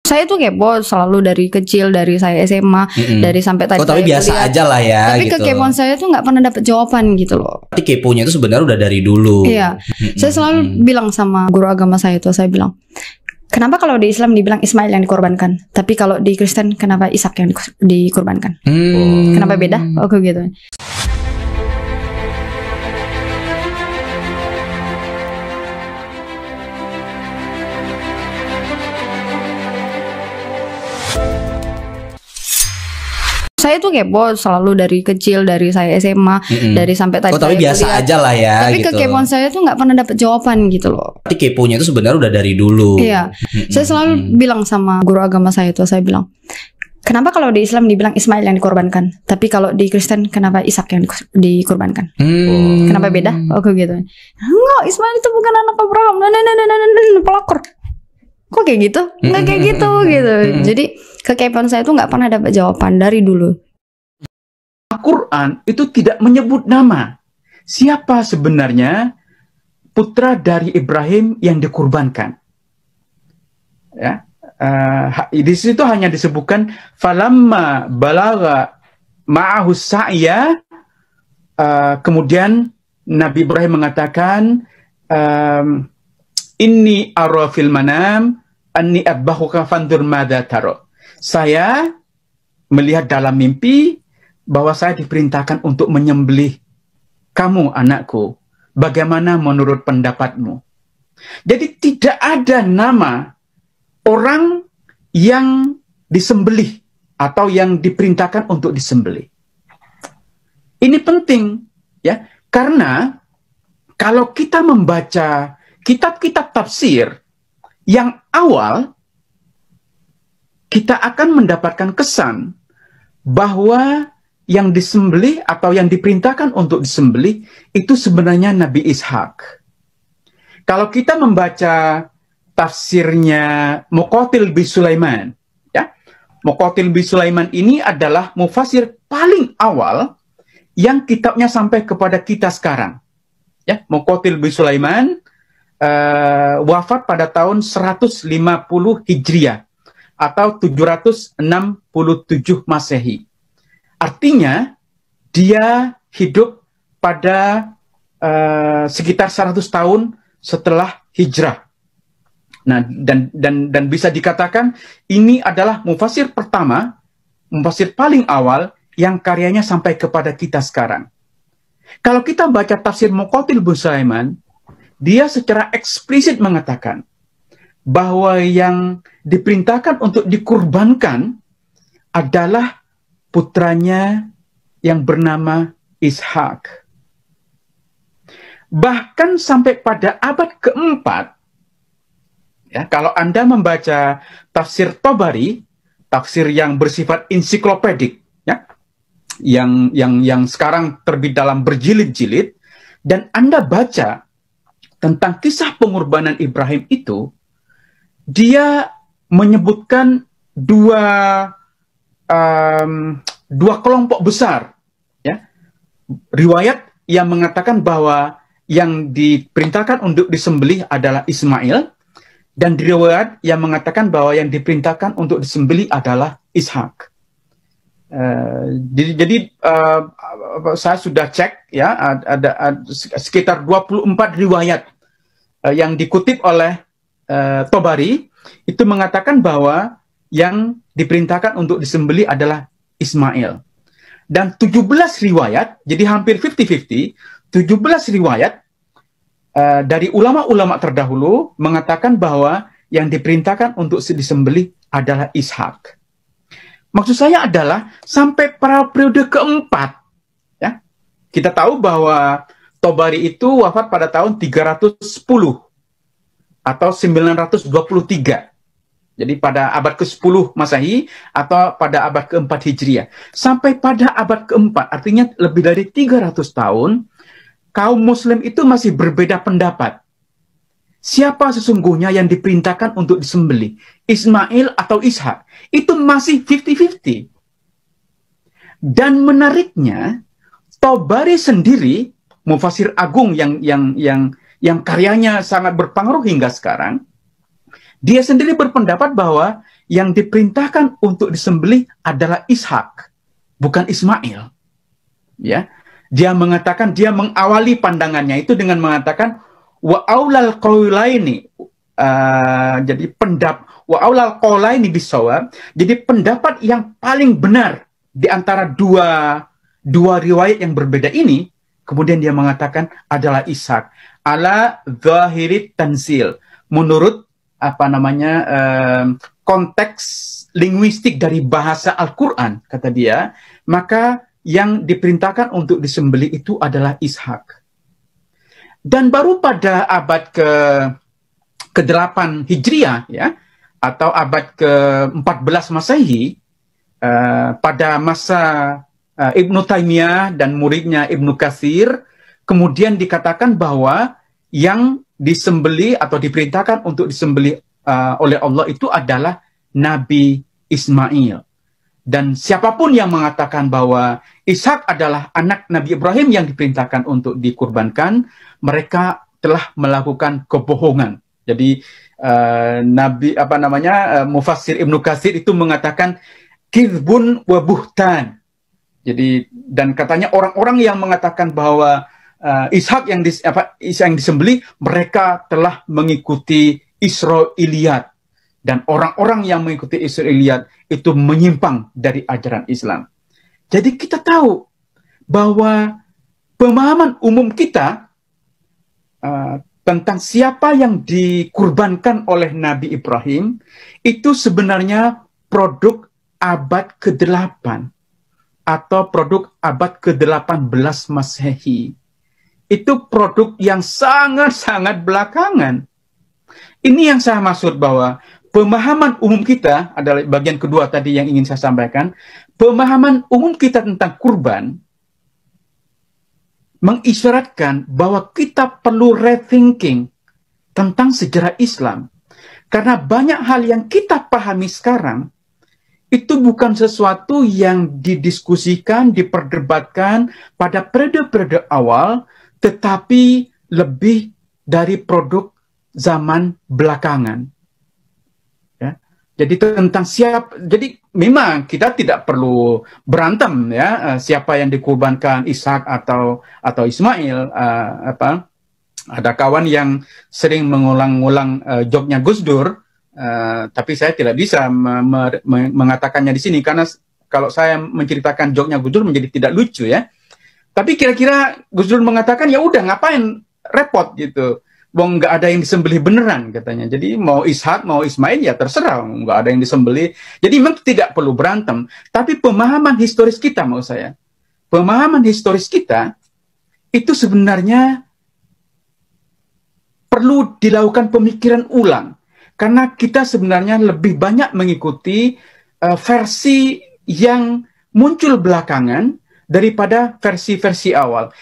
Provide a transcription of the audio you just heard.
Saya tuh kepo selalu dari kecil, dari saya SMA, dari sampai tadi. Oh, tapi biasa kuliah. aja lah ya. Tapi gitu. kekepoan saya tuh nggak pernah dapet jawaban gitu loh. Tapi keponya itu sebenarnya udah dari dulu. Iya, saya selalu bilang sama guru agama saya itu, saya bilang, kenapa kalau di Islam dibilang Ismail yang dikorbankan, tapi kalau di Kristen kenapa Ishak yang dikorbankan? Kenapa beda? Oke gitu. Saya tuh kepo selalu dari kecil, dari saya SMA, dari sampai tadi. Oh, tapi biasa kuliah. aja lah ya. Tapi gitu. kekepoan saya tuh nggak pernah dapet jawaban gitu loh. Tapi keponya itu sebenarnya udah dari dulu. Iya, saya selalu bilang sama guru agama saya itu, saya bilang, kenapa kalau di Islam dibilang Ismail yang dikorbankan, tapi kalau di Kristen kenapa Ishak yang dikorbankan? Kenapa beda? Oke gitu. Enggak, Ismail itu bukan anak Abraham. Pelakor. Kok kayak gitu? Nggak kayak gitu gitu. Jadi kekepoan saya tuh nggak pernah dapat jawaban dari dulu. Al-Quran itu tidak menyebut nama. Siapa sebenarnya putra dari Ibrahim yang dikurbankan? Ya, di situ hanya disebutkan falamma balagha ma'ahu sa'ya. Kemudian Nabi Ibrahim mengatakan, inni ara fil manam anni adbahuka fandur madza taro. Saya melihat dalam mimpi bahwa saya diperintahkan untuk menyembelih kamu, anakku. Bagaimana menurut pendapatmu? Jadi tidak ada nama orang yang disembelih atau yang diperintahkan untuk disembelih. Ini penting ya, karena kalau kita membaca kitab-kitab tafsir yang awal, kita akan mendapatkan kesan bahwa yang disembelih atau yang diperintahkan untuk disembelih itu sebenarnya Nabi Ishak. Kalau kita membaca tafsirnya Muqatil bin Sulaiman, ya, Muqatil bin Sulaiman ini adalah mufasir paling awal yang kitabnya sampai kepada kita sekarang. Ya, Muqatil bin Sulaiman wafat pada tahun 150 Hijriah atau 767 Masehi. Artinya dia hidup pada sekitar 100 tahun setelah hijrah. Nah, dan bisa dikatakan ini adalah mufasir pertama, mufasir paling awal yang karyanya sampai kepada kita sekarang. Kalau kita baca tafsir Muqatil bin Sulaiman, dia secara eksplisit mengatakan bahwa yang diperintahkan untuk dikurbankan adalah putranya yang bernama Ishak. Bahkan sampai pada abad keempat, ya, kalau Anda membaca tafsir Tabari, tafsir yang bersifat ensiklopedik, ya, yang sekarang terbit dalam berjilid-jilid, dan Anda baca tentang kisah pengorbanan Ibrahim itu, dia menyebutkan dua kelompok besar, ya. Riwayat yang mengatakan bahwa yang diperintahkan untuk disembelih adalah Ismail, dan riwayat yang mengatakan bahwa yang diperintahkan untuk disembelih adalah Ishak. Jadi saya sudah cek, ya, ada sekitar 24 riwayat yang dikutip oleh Tabari itu mengatakan bahwa yang diperintahkan untuk disembelih adalah Ismail. Dan 17 riwayat, jadi hampir 50-50, 17 riwayat dari ulama-ulama terdahulu mengatakan bahwa yang diperintahkan untuk disembelih adalah Ishak. Maksud saya adalah sampai pada periode keempat, ya, kita tahu bahwa Tabari itu wafat pada tahun 310 atau 923. Jadi pada abad ke-10 Masehi atau pada abad ke-4 Hijriah. Sampai pada abad ke-4, artinya lebih dari 300 tahun, kaum Muslim itu masih berbeda pendapat. Siapa sesungguhnya yang diperintahkan untuk disembelih? Ismail atau Ishak? Itu masih 50-50. Dan menariknya, Tabari sendiri, mufasir agung yang karyanya sangat berpengaruh hingga sekarang, Dia sendiri berpendapat bahwa yang diperintahkan untuk disembelih adalah Ishak, bukan Ismail. Ya, dia mengatakan, dia mengawali pandangannya itu dengan mengatakan wa aulal qaulaini, jadi wa aulal qaulaini bisawab. Jadi pendapat yang paling benar di antara dua riwayat yang berbeda ini, kemudian dia mengatakan adalah Ishak ala zahirit tanzil, menurut konteks linguistik dari bahasa Al-Quran, kata dia, maka yang diperintahkan untuk disembelih itu adalah Ishak. Dan baru pada abad ke-8 Hijriah, ya, atau abad ke-14 Masehi, pada masa Ibnu Taimiyah dan muridnya Ibnu Katsir, kemudian dikatakan bahwa yang disembelih atau diperintahkan untuk disembelih oleh Allah itu adalah Nabi Ismail. Dan siapapun yang mengatakan bahwa Ishak adalah anak Nabi Ibrahim yang diperintahkan untuk dikurbankan, mereka telah melakukan kebohongan. Jadi Mufassir Ibnu Katsir itu mengatakan kizbun wa buhtan. Jadi, dan katanya orang-orang yang mengatakan bahwa Ishak yang disembelih, mereka telah mengikuti Israiliyat. Dan orang-orang yang mengikuti Israiliyat itu menyimpang dari ajaran Islam. Jadi kita tahu bahwa pemahaman umum kita tentang siapa yang dikurbankan oleh Nabi Ibrahim itu sebenarnya produk abad ke-8 atau produk abad ke-18 Masehi. Itu produk yang sangat-sangat belakangan. Ini yang saya maksud bahwa pemahaman umum kita adalah bagian kedua tadi yang ingin saya sampaikan. Pemahaman umum kita tentang kurban mengisyaratkan bahwa kita perlu rethinking tentang sejarah Islam. Karena banyak hal yang kita pahami sekarang itu bukan sesuatu yang didiskusikan, diperdebatkan pada periode-periode awal, tetapi lebih dari produk zaman belakangan. Jadi tentang jadi memang kita tidak perlu berantem, ya, siapa yang dikurbankan, Ishak atau Ismail. Ada kawan yang sering mengulang-ulang joknya Gus Dur, tapi saya tidak bisa mengatakannya di sini karena kalau saya menceritakan joknya Gus Dur menjadi tidak lucu, ya. Tapi kira-kira Gus Dur mengatakan ya udah ngapain repot gitu. Wong nggak ada yang disembelih beneran, katanya. Jadi mau Ishak, mau Ismail, ya terserah, nggak ada yang disembelih. Jadi memang tidak perlu berantem. Tapi pemahaman historis kita, mau saya, pemahaman historis kita itu sebenarnya perlu dilakukan pemikiran ulang. Karena kita sebenarnya lebih banyak mengikuti versi yang muncul belakangan daripada versi-versi awal.